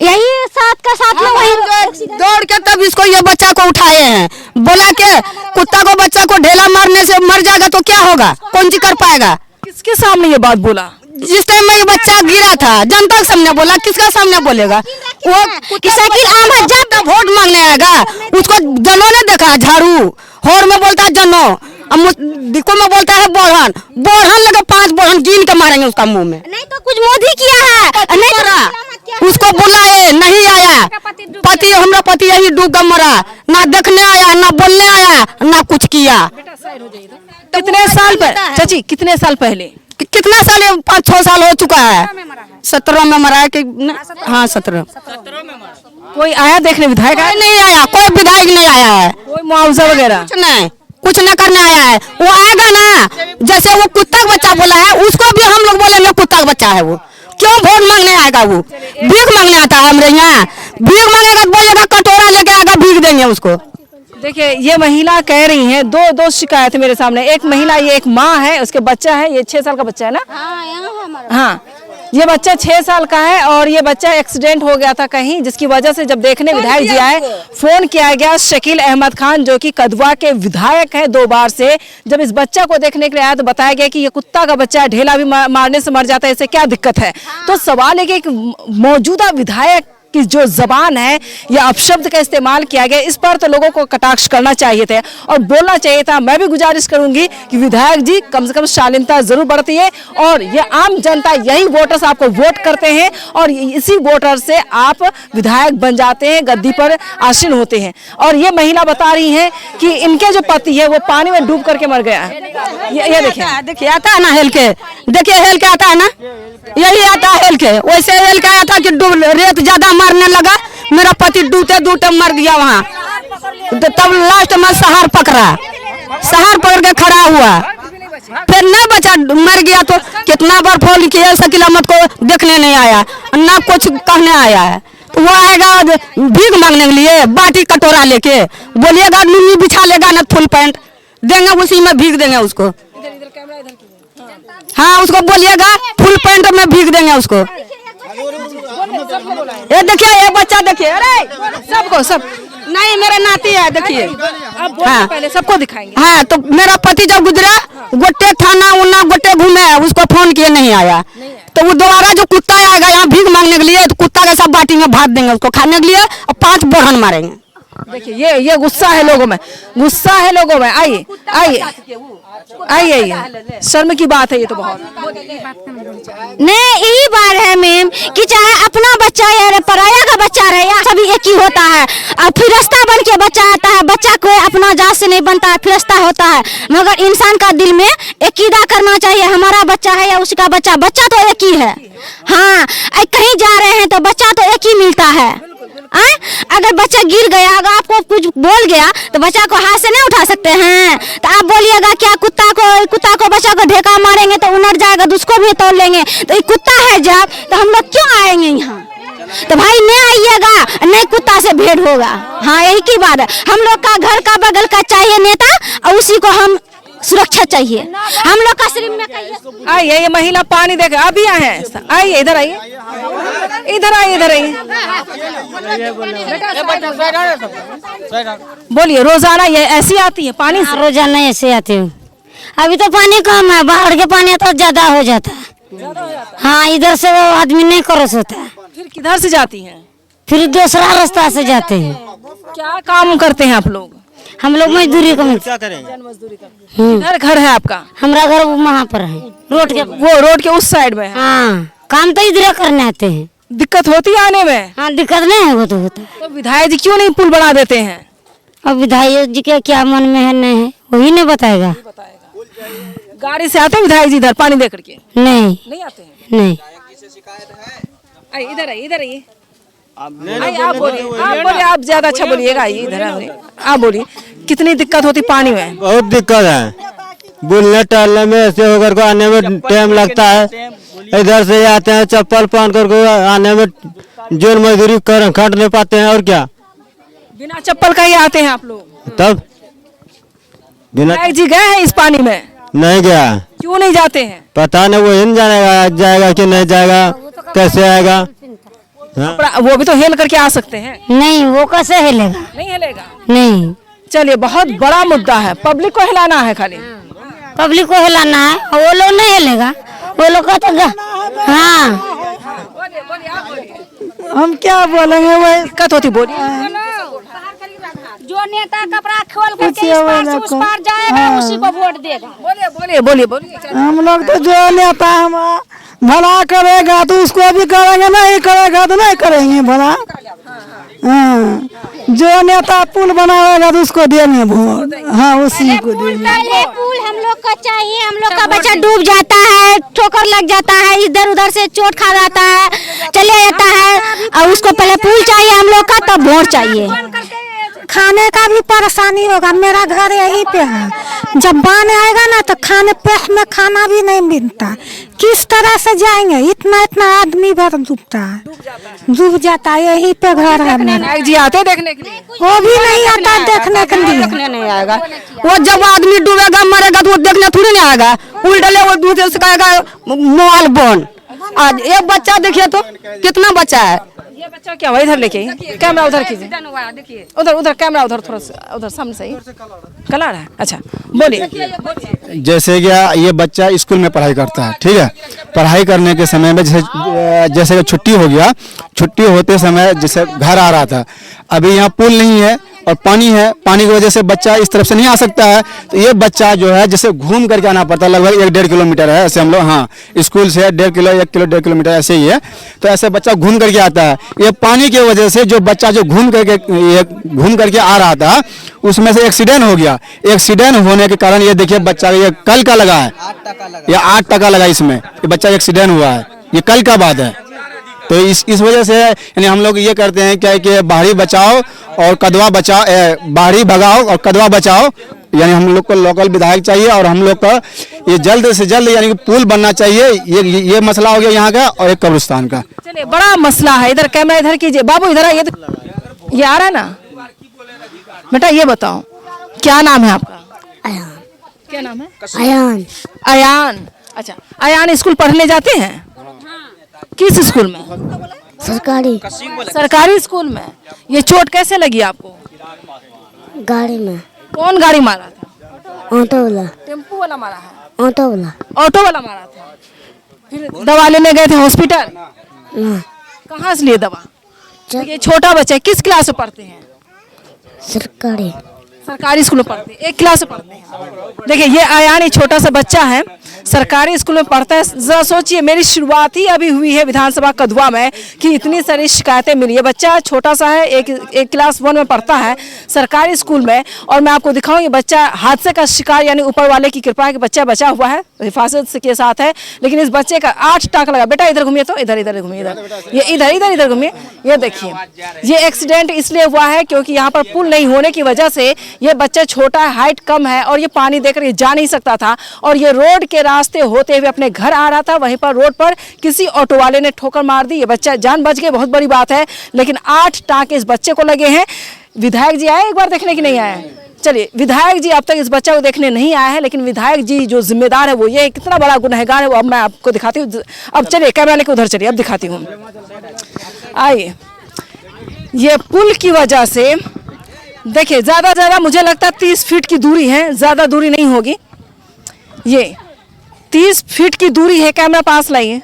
Speaker 9: यही साथ का साथ में वही
Speaker 10: दौड़ के तब इसको ये बच्चा को उठाए हैं। बोला के कुत्ता को बच्चा को ढेला मारने से मर जाएगा तो क्या होगा, कौन सी कर पाएगा?
Speaker 5: किसके सामने ये बात बोला?
Speaker 10: जिस टाइम में ये बच्चा गिरा था जनता के सामने बोला। किसका सामने बोलेगा? वो
Speaker 9: साइकिल अहमद जब
Speaker 10: वोट मांगने आएगा उसको जनो ने देखा, झाड़ू होर में बोलता है जनो, दिक्को में बोलता है बोढ़न, बोढ़न लगे 5 बोढ़न गिन के मारेंगे उसका मुंह में।
Speaker 9: नहीं तो कुछ मोदी किया है,
Speaker 10: नहीं करा, उसको बुलाए नहीं आया। पति हमारा पति यही डूब कर मरा, ना देखने आया, ना बोलने आया, ना कुछ किया।
Speaker 5: कितने साल पहले चाची, कितने साल पहले?
Speaker 10: कितना साल? 5-6 साल हो चुका है। 17 में मरा है कि? हाँ 17।
Speaker 5: कोई आया देखने? विधायक आया?
Speaker 10: नहीं आया, कोई विधायक नहीं आया है।
Speaker 5: कोई मुआवजा वगैरह
Speaker 10: कुछ न करने आया है। वो आएगा ना, जैसे वो कुत्ता का बच्चा बोला है उसको भी हम लोग बोलेंगे कुत्ता का बच्चा है। वो क्यों वोट मांगने आएगा? वो भीख मांगने आता है हमारे यहाँ। भीख मांगेगा बोलेगा कटोरा लेके आएगा, भीख देंगे उसको।
Speaker 5: देखिए ये महिला कह रही है, दो शिकायत है मेरे सामने। एक महिला, ये एक माँ है, उसके बच्चा है, ये 6 साल का बच्चा है ना? हाँ ये बच्चा 6 साल का है और ये बच्चा एक्सीडेंट हो गया था कहीं, जिसकी वजह से जब देखने विधायक जी आए, फोन किया गया शकील अहमद खान जो कि कदवा के विधायक हैं 2 बार से। जब इस बच्चा को देखने के लिए आया तो बताया गया कि ये कुत्ता का बच्चा है, ढेला भी मारने से मर जाता है, इससे क्या दिक्कत है? तो सवाल है कि एक मौजूदा विधायक की जो जबान है या अपशब्द का इस्तेमाल किया गया, इस पर तो लोगों को कटाक्ष करना चाहिए थे और बोलना चाहिए था। मैं भी गुजारिश करूंगी कि विधायक जी कम से कम शालीनता जरूर बरतिए और ये आम जनता, यही वोटर्स आपको वोट करते हैं और इसी वोटर से आप विधायक बन जाते हैं, गद्दी पर आसीन होते हैं। और ये महिला बता रही है कि इनके जो पति है वो पानी में डूब करके मर गया है। ये देखिए
Speaker 10: आता है ना हेल के, देखिए हेल के आता है ना, यही आता है हेल के। वैसे हेल के आया था कि रेत ज्यादा मारने लगा, मेरा पति डूबते डूबते मर गया वहाँ। तब लास्ट में सहार पकड़ा, सहार पकड़ के खड़ा हुआ, फिर ना बचा, मर गया। तो कितना बार फोन किया शकील अहमद को देखने नहीं आया, ना कुछ कहने आया है। तो वो आएगा भीख मांगने के लिए बाटी कटोरा लेके, बोलिएगा लुंगी बिछा लेगा ना फुल पैंट देंगे, उसी में भीख देंगे उसको। हाँ उसको बोलिएगा फुल पैंट में भीख देंगे उसको। ये देखिए ये बच्चा देखिए, अरे
Speaker 5: सबको सब
Speaker 10: नहीं मेरा नाती है देखिए।
Speaker 5: अब
Speaker 10: हाँ।
Speaker 5: पहले सबको दिखाएंगे।
Speaker 10: हाँ तो मेरा पति जब गुजरा गोटे थाना उन्ना गोटे घूमे, उसको फोन किए नहीं आया, तो वो दोबारा जो कुत्ता आएगा यहाँ भीख मांगने के लिए, तो कुत्ता के सब बाटी में भात देंगे उसको खाने के लिए और 5 बोहन मारेंगे।
Speaker 5: देखिए ये गुस्सा है लोगों में, गुस्सा है लोगों में। आइए आइए आइए आइए, शर्म की बात है ये तो बहुत।
Speaker 9: नहीं यही बात है मैम कि चाहे अपना बच्चा या पराया का बच्चा रहे या सभी एक ही होता है। अब फिरस्ता बन के बच्चा आता है, बच्चा कोई अपना जात से नहीं बनता है, फिरस्ता होता है। मगर इंसान का दिल में अकीदा करना चाहिए, हमारा बच्चा है या उसका बच्चा, बच्चा तो एक ही है। हाँ कहीं जा रहे हैं तो बच्चा तो एक ही मिलता है। अगर बच्चा गिर गया, अगर आपको कुछ बोल गया तो बच्चा को हाथ से नहीं उठा सकते हैं। तो आप बोलिएगा क्या कुत्ता को बच्चा को ढेका मारेंगे तो उनट जाएगा, तो उसको भी तोड़ लेंगे। तो ये कुत्ता है जब, तो हम लोग क्यों आएंगे यहाँ? तो भाई नहीं आइएगा, नहीं कुत्ता से भेंट होगा। हाँ यही की बात है। हम लोग का घर का बगल का चाहिए नेता और उसी को हम सुरक्षा चाहिए। हम लोग का सिर्फ में कहिए।
Speaker 5: आइए ये महिला पानी देखे अभी आए हैं। आइए इधर आइए, इधर आइए, इधर आइए। बोलिए रोजाना ये ऐसी आती है पानी?
Speaker 9: रोजाना ऐसे आती हूँ। अभी तो पानी कम है, बाहर के पानी तो ज्यादा हो जाता है। हाँ इधर से वो आदमी नहीं क्रॉस होता है।
Speaker 5: फिर किधर से जाती हैं?
Speaker 9: फिर दूसरा रास्ता से जाते हैं।
Speaker 5: क्या काम करते हैं आप लोग?
Speaker 9: हम लोग मजदूरी का
Speaker 5: किधर घर है आपका?
Speaker 9: हमारा घर वहाँ पर है, रोड के।
Speaker 5: वो रोड के उस साइड में है।
Speaker 9: हाँ काम तो इधर करने आते हैं।
Speaker 5: दिक्कत होती है आने में?
Speaker 9: हाँ दिक्कत नहीं है, वो तो होता है।
Speaker 5: तो विधायक जी क्यों नहीं पुल बना देते हैं?
Speaker 9: अब विधायक जी के क्या मन में है नहीं है वही नहीं बताएगा।
Speaker 5: गाड़ी से आते हैं विधायक जी इधर पानी दे करके? नहीं आते हैं।
Speaker 9: नहीं
Speaker 5: आइए इधर आइए, इधर आइए। आप बोलिए, आप ज्यादा अच्छा बोलिएगा। आइए इधर आप बोलिए, कितनी दिक्कत होती पानी में?
Speaker 11: बहुत दिक्कत है, बुलने टहलने में ऐसे होकर को आने में टाइम लगता है। इधर से आते हैं चप्पल पहन कर को आने में जोर मजदूरी कर खट नहीं पाते हैं। और क्या
Speaker 5: बिना चप्पल का ही आते हैं आप लोग?
Speaker 11: तब बिना
Speaker 5: विधायक जी गए हैं इस पानी में?
Speaker 11: नहीं गया।
Speaker 5: क्यों नहीं जाते हैं?
Speaker 11: पता नहीं, वो इन जाएगा कि नहीं जाएगा, कैसे आएगा? हाँ?
Speaker 5: वो भी तो हेल करके आ सकते हैं।
Speaker 9: नहीं वो कैसे हिलेगा?
Speaker 5: नहीं हिलेगा।
Speaker 9: नहीं
Speaker 5: चलिए बहुत बड़ा मुद्दा है, पब्लिक को हिलाना है खाली।
Speaker 9: पब्लिक को हिलाना है, वो लोग नहीं हिलेगा। वो लोग का तो हाँ
Speaker 10: हम क्या बोलेंगे? वही
Speaker 5: दिक्कत होती, बोलिए।
Speaker 9: जो नेता कपड़ा खोल करके इस पार से उस पार जाएगा उसी को वोट देगा।
Speaker 5: बोलिए बोलिए बोलिए बोलिए।
Speaker 10: हम लोग तो जो नेता हम भला करेगा तो उसको भी करेंगे, नहीं करेगा तो नहीं करेंगे भला। हाँ जो नेता पुल बनाएगा तो उसको देंगे वोट। हाँ उसी को देंगे।
Speaker 9: पहले पुल हम लोग का चाहिए। हम लोग का बच्चा डूब जाता है, ठोकर लग जाता है, इधर उधर से चोट खा जाता है, चले जाता है, और उसको पहले पुल चाहिए हम लोग का, तब वोट चाहिए। खाने का भी परेशानी होगा। मेरा घर यहीं पे है, जब बाढ़ आएगा ना तो खाने पेट में खाना भी नहीं मिलता। किस तरह से जाएंगे? इतना इतना आदमी भर डूबता है, डूब जाता है। यहीं पे घर है मेरा।
Speaker 5: विधायक जी आते देखने के लिए?
Speaker 9: वो भी नहीं आता देखने के लिए।
Speaker 10: देखने नहीं आएगा। वो जब आदमी डूबेगा मरेगा तो वो देखने थोड़ी नहीं आएगा। उल्टे वो दूसरे से कहेगा मोबाइल बंद। आज एक बच्चा देखिए तो कितना बच्चा है।
Speaker 5: ये बच्चा क्या हुआ? इधर लेके कैमरा उधर कीजिए, उधर उधर कैमरा उधर थोड़ा सा उधर सामने सही कलर है। अच्छा बोलिए।
Speaker 6: जैसे कि ये बच्चा स्कूल में पढ़ाई करता है, ठीक है। पढ़ाई करने के समय में जैसे छुट्टी हो गया, छुट्टी होते समय जैसे घर आ रहा था, अभी यहाँ पुल नहीं है और पानी है, पानी की वजह से बच्चा इस तरफ से नहीं आ सकता है। तो ये बच्चा जो है जैसे घूम करके आना पड़ता है, लगभग 1-1.5 किलोमीटर है ऐसे हम लोग, हाँ स्कूल से 1.5 किलोमीटर ऐसे ही है। तो ऐसे बच्चा घूम करके आता है। ये पानी की वजह से जो बच्चा जो घूम करके आ रहा था उसमें से एक्सीडेंट हो गया। एक्सीडेंट होने के कारण ये देखिए बच्चा ये कल का लगा है, ये 8 टका लगा इसमें, ये बच्चा एक्सीडेंट हुआ है, ये कल का बात है। तो इस वजह से यानी हम लोग ये करते हैं क्या कि बाहरी बचाओ और कदवा बचाओ, बाहरी भगाओ और कदवा बचाओ। यानी हम लोग को लोकल विधायक चाहिए और हम लोग का ये जल्द से जल्द यानी कि पुल बनना चाहिए। ये मसला हो गया यहाँ का और एक कब्रिस्तान का।
Speaker 5: चलिए, बड़ा मसला है। इधर कैमरा इधर कीजिए, बाबू इधर आइए। ये आ रहा है ना बेटा, ये बताओ क्या नाम है आपका?
Speaker 9: अयान।
Speaker 5: क्या नाम है?
Speaker 9: अयान।
Speaker 5: अयान। अच्छा, अयान स्कूल पढ़ने जाते हैं? किस स्कूल में?
Speaker 9: सरकारी।
Speaker 5: सरकारी स्कूल में। ये चोट कैसे लगी आपको?
Speaker 9: गाड़ी में।
Speaker 5: कौन गाड़ी मारा था?
Speaker 9: ऑटो वाला।
Speaker 5: टेम्पो वाला मारा है?
Speaker 9: ऑटो वाला।
Speaker 5: ऑटो वाला मारा था। फिर दवा लेने गए थे हॉस्पिटल?
Speaker 9: ना।
Speaker 5: कहाँ से लिए दवा? ये छोटा बच्चा है, किस क्लास में पढ़ते हैं?
Speaker 9: सरकारी।
Speaker 5: सरकारी स्कूल में पढ़ते हैं, एक क्लास में पढ़ते हैं। देखिए, ये अयान ही छोटा सा बच्चा है, सरकारी स्कूल में पढ़ता है। जरा सोचिए, मेरी शुरुआत ही अभी हुई है विधानसभा कदवा में कि इतनी सारी शिकायतें मिली है। बच्चा छोटा सा है, एक क्लास 1 में पढ़ता है सरकारी स्कूल में। और मैं आपको दिखाऊं, ये बच्चा हादसे का शिकार, यानी ऊपर वाले की कृपा है कि बच्चा बचा हुआ है, हिफाजत के साथ है। लेकिन इस बच्चे का 8 टाँका लगा। बेटा इधर घूमिए, तो इधर घूमिए, ये इधर घूमिए। ये देखिए, ये एक्सीडेंट इसलिए हुआ है क्योंकि यहाँ पर पुल नहीं होने की वजह से ये बच्चा छोटा है, हाइट कम है और ये पानी देकर ये जा नहीं सकता था। और ये रोड के रास्ते होते हुए अपने घर आ रहा था, वहीं पर रोड पर किसी ऑटो वाले ने ठोकर मार दी। ये बच्चा जान बच गया, बहुत बड़ी बात है। लेकिन 8 टाँके इस बच्चे को लगे हैं। विधायक जी आए एक बार देखने की नहीं आए? चलिए, विधायक जी अब तक इस बच्चा को देखने नहीं आया है, लेकिन विधायक जी जो जिम्मेदार है वो ये कितना बड़ा गुनहगार है वो अब मैं आपको दिखाती हूँ। अब चलिए, कैमरा लेकर उधर चलिए, अब दिखाती हूँ। आइए, ये पुल की वजह से देखिए, ज़्यादा ज़्यादा मुझे लगता है 30 फीट की दूरी है, ज़्यादा दूरी नहीं होगी। ये 30 फीट की दूरी है। कैमरा पास लाइए,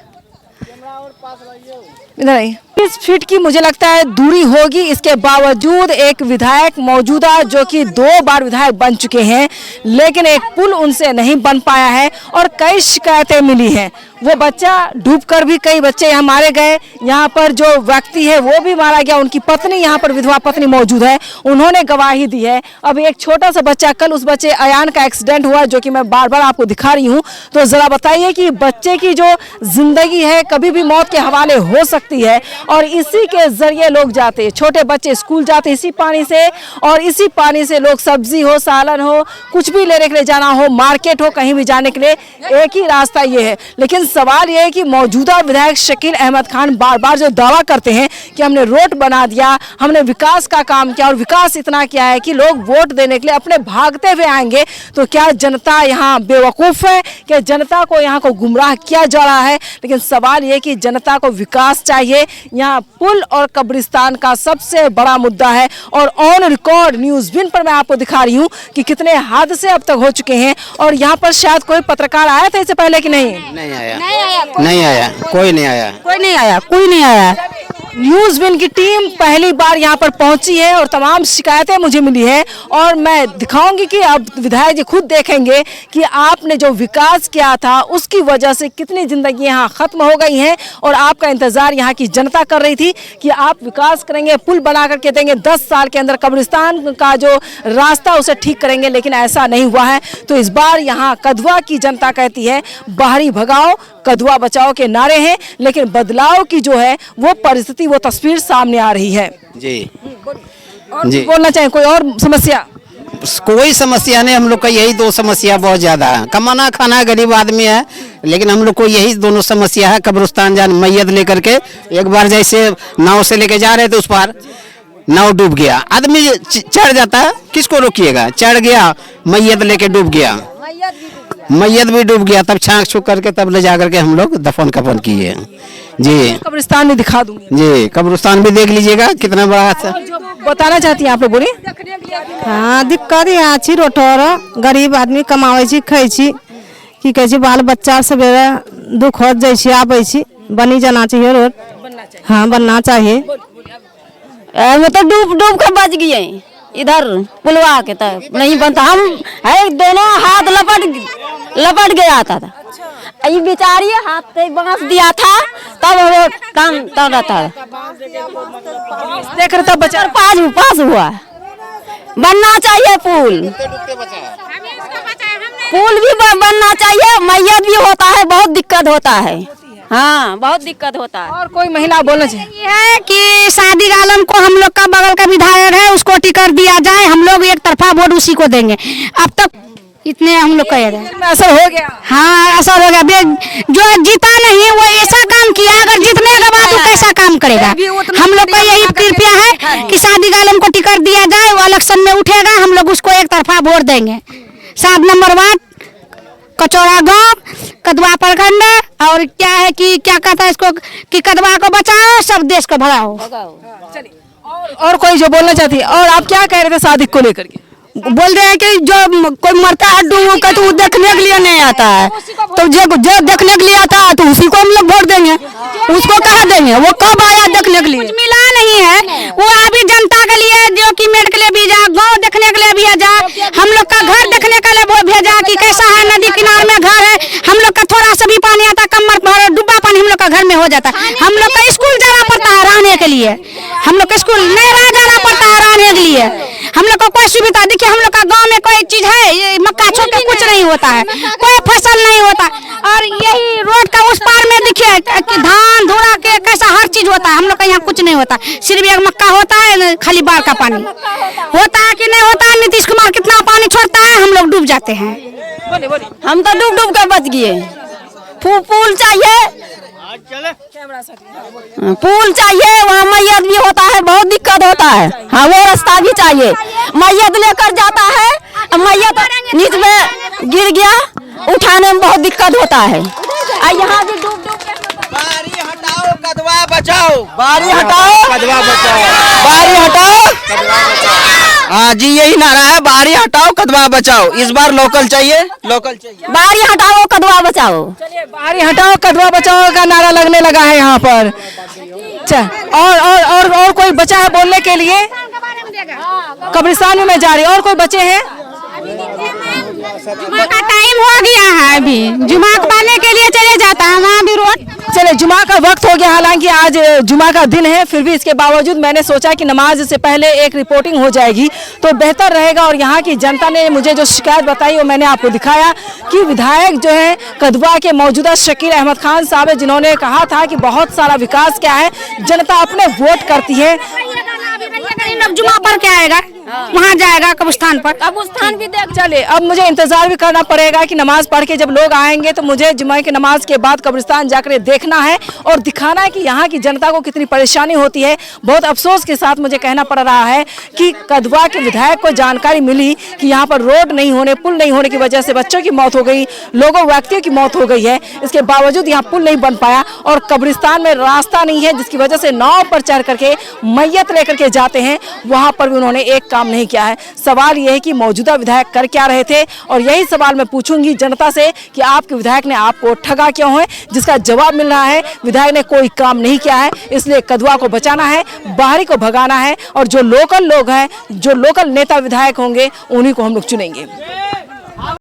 Speaker 5: इधर आइए। 30 फीट की मुझे लगता है दूरी होगी। इसके बावजूद एक विधायक मौजूदा, जो कि 2 बार विधायक बन चुके हैं, लेकिन एक पुल उनसे नहीं बन पाया है और कई शिकायतें मिली हैं। वो बच्चा डूबकर भी कई बच्चे यहाँ मारे गए। यहाँ पर जो व्यक्ति है वो भी मारा गया, उनकी पत्नी यहाँ पर विधवा पत्नी मौजूद है, उन्होंने गवाही दी है। अब एक छोटा सा बच्चा, कल उस बच्चे अयान का एक्सीडेंट हुआ जो कि मैं बार बार आपको दिखा रही हूँ। तो ज़रा बताइए कि बच्चे की जो जिंदगी है कभी भी मौत के हवाले हो सकती है और इसी के जरिए लोग जाते, छोटे बच्चे स्कूल जाते इसी पानी से, और इसी पानी से लोग सब्जी हो, सालन हो, कुछ भी लेने के लिए जाना हो, मार्केट हो, कहीं भी जाने के लिए एक ही रास्ता ये है। लेकिन सवाल ये है कि मौजूदा विधायक शकील अहमद खान बार बार जो दावा करते हैं कि हमने रोड बना दिया, हमने विकास का काम किया और विकास इतना किया है कि लोग वोट देने के लिए अपने भागते हुए आएंगे, तो क्या जनता यहाँ बेवकूफ़ है? क्या जनता को यहाँ को गुमराह किया जा रहा है? लेकिन सवाल ये कि जनता को विकास चाहिए। यहाँ पुल और कब्रिस्तान का सबसे बड़ा मुद्दा है और ऑन रिकॉर्ड न्यूज़ विन पर मैं आपको दिखा रही हूँ कि कितने हादसे अब तक हो चुके हैं। और यहाँ पर शायद कोई पत्रकार आया था इससे पहले कि नहीं?
Speaker 4: नहीं आया, नहीं आया, कोई नहीं आया,
Speaker 10: कोई नहीं आया, कोई नहीं आया।
Speaker 5: न्यूज़ विन की टीम पहली बार यहाँ पर पहुंची है और तमाम शिकायतें मुझे मिली है और मैं दिखाऊंगी कि अब विधायक जी खुद देखेंगे कि आपने जो विकास किया था उसकी वजह से कितनी जिंदगी यहाँ खत्म हो गई हैं और आपका इंतजार यहाँ की जनता कर रही थी कि आप विकास करेंगे, पुल बना करके देंगे, 10 साल के अंदर कब्रिस्तान का जो रास्ता उसे ठीक करेंगे, लेकिन ऐसा नहीं हुआ है। तो इस बार यहाँ कदवा की जनता कहती है बाहरी भगाओ, कदवा बचाओ के नारे हैं, लेकिन बदलाव की जो है वो परिस्थिति, वो तस्वीर सामने आ रही है।
Speaker 4: जी
Speaker 5: और
Speaker 4: जी।
Speaker 5: बोलना चाहें कोई और समस्या?
Speaker 4: कोई समस्या नहीं, हम लोग का यही 2 समस्या बहुत ज्यादा है। कमाना खाना गरीब आदमी है, लेकिन हम लोग को यही दोनों समस्या है। कब्रिस्तान जान मैयत लेकर के, एक बार जैसे नाव से लेके जा रहे थे, उस पार नाव डूब गया, आदमी चढ़ जाता है, किसको रोकिएगा? चढ़ गया, मैयत लेके डूब गया, मैयत भी डूब गया। तब छांक छुक करके तब ले जा करके हम लोग दफन कफन किए। जी,
Speaker 5: कब्रिस्तान में दिखा दूंगी।
Speaker 4: जी, कब्रिस्तान भी देख लीजिएगा कितना बड़ा है।
Speaker 5: बताना चाहती हैं आप लोग, बोलिए।
Speaker 10: हाँ, दिक्कत यहाँ छी, रोटोर गरीब आदमी कमावे छी, खाई छी, की कहे छी, बाल बच्चा सवेरे दुख हो जाइ छी, आबै छी, बनी जाना चाहिए रोड। हाँ, बनना चाहिए।
Speaker 12: मैं तो डूब के बच गए इधर पुलवा के, तब नहीं बनता। हम है दोनों हाथ लपट गया था। ये बेचारी हाथ से बांस दिया था, तब वो टांग रहता
Speaker 5: देख रहे तब बचा
Speaker 12: पास हुआ। बनना चाहिए पुल भी बनना चाहिए। मैयत भी होता है, बहुत दिक्कत होता है। हाँ, बहुत दिक्कत होता है।
Speaker 5: और कोई महिला बोलना चाहिए?
Speaker 3: ये है कि सादिक आलम को हम लोग का बगल का विधायक है, उसको टिकट दिया जाए, हम लोग एक तरफा वोट उसी को देंगे। अब तक इतने हम लोग कह रहे हैं।
Speaker 5: असर हो गया?
Speaker 3: हाँ, असर हो गया। जो जीता नहीं वो ऐसा काम किया, अगर जीतने के बाद वो कैसा कि शादी गालम को टिकट दिया जाए, वो इलेक्शन में उठेगा, हम लोग उसको एक तरफा वोट देंगे। 7 नंबर वार्ड कचौड़ा गांव कदवा प्रखंड। और क्या है कि क्या कहता है इसको कि कदवा को बचाओ, सब देश को भगाओ।
Speaker 5: और कोई जो बोलना चाहती है। और आप क्या कह रहे थे सादिक को लेकर के?
Speaker 10: बोल रहे हैं कि जो कोई मरता है डूब का तो वो देखने के लिए नहीं आता है, तो जो देखने के लिए आता है तो उसी को हम लोग वोट देंगे। उसको कहा देंगे, वो कब आया देखने के लिए?
Speaker 3: कुछ मिला नहीं है, वो अभी जनता के लिए जो कि मेट के लिए भेजा, गांव देखने के लिए भेजा, हम लोग का घर देखने के लिए भेजा कि कैसा है, नदी किनारे में घर है, हम लोग का थोड़ा सा भी पानी आता कमर भर डूबा पानी हम लोग का घर में हो जाता है। हम लोग का स्कूल जाना पड़ता है रहने के लिए, हम लोग का स्कूल नहीं रह जाना पड़ता है रहने के लिए। हम लोग को कोई सुविधा, देखिए हम लोग का गांव में कोई चीज है, ये मक्का छोड़ के कुछ नहीं होता है, कोई फसल नहीं होता। और यही रोड का उस पार में देखिए कि धान धुरा के कैसा हर चीज होता है, हम लोग का यहाँ कुछ नहीं होता, सिर्फ एक मक्का होता है, खाली बाढ़ का पानी होता है कि नहीं होता है। नीतीश कुमार कितना पानी छोड़ता है, हम लोग डूब जाते हैं।
Speaker 12: हम तो डूब डूब कर बच गए। पुल चाहिए, पुल चाहिए, वहाँ मैयत भी होता है, बहुत दिक्कत होता है। हाँ वो रास्ता भी चाहिए, मैयत लेकर जाता है, मैयत नीचे में गिर गया, उठाने में बहुत दिक्कत होता है। यहाँ भी डूब डूब
Speaker 2: बारी हटाओ कदवा बचाओ,
Speaker 8: बारी हटाओ
Speaker 2: कदवा बचाओ,
Speaker 8: बारी हटाओ।
Speaker 2: हाँ जी यही नारा है, बारी हटाओ कदवा बचाओ। इस बार लोकल चाहिए, लोकल चाहिए।
Speaker 12: बारी हटाओ कदवा बचाओ।
Speaker 5: चलिए बारी हटाओ कदवा बचाओ का नारा लगने लगा है यहाँ पर। अच्छा और कोई बचा है बोलने के लिए? कब्रिस्तान में मैं जा रही, और कोई बचे हैं?
Speaker 3: जुमा का टाइम हो गया है, अभी जुमा पाने के लिए चले जाता है वहाँ भी रोड।
Speaker 5: चले जुमा का वक्त हो गया, हालांकि आज जुमा का दिन है, फिर भी इसके बावजूद मैंने सोचा कि नमाज से पहले एक रिपोर्टिंग हो जाएगी तो बेहतर रहेगा। और यहाँ की जनता ने मुझे जो शिकायत बताई वो मैंने आपको दिखाया कि विधायक जो है कदवा के मौजूदा शकील अहमद खान साहब है, जिन्होंने कहा था कि बहुत सारा विकास क्या है, जनता अपने वोट करती है।
Speaker 3: जुमा पर क्या आएगा, वहाँ जाएगा कब्रिस्तान पर,
Speaker 12: कब्रिस्तान भी देख।
Speaker 5: चले अब मुझे इंतजार भी करना पड़ेगा कि नमाज पढ़ के जब लोग आएंगे तो मुझे जुमा की नमाज के बाद कब्रिस्तान जाकर देखना है और दिखाना है कि यहाँ की जनता को कितनी परेशानी होती है। बहुत अफसोस के साथ मुझे कहना पड़ रहा है कि कदवा के विधायक को जानकारी मिली कि यहाँ पर रोड नहीं होने, पुल नहीं होने की वजह से बच्चों की मौत हो गई, लोगों व्यक्तियों की मौत हो गई है। इसके बावजूद यहाँ पुल नहीं बन पाया और कब्रिस्तान में रास्ता नहीं है, जिसकी वजह से नाव पर चढ़ करके मैयत लेकर के जाते हैं, वहाँ पर भी उन्होंने एक काम नहीं किया है। सवाल यह है कि मौजूदा विधायक कर क्या रहे थे, और यही सवाल मैं पूछूंगी जनता से कि आपके विधायक ने आपको ठगा क्यों है, जिसका जवाब मिल रहा है विधायक ने कोई काम नहीं किया है। इसलिए कदवा को बचाना है, बाहरी को भगाना है, और जो लोकल लोग हैं, जो लोकल नेता विधायक होंगे उन्हीं को हम लोग चुनेंगे।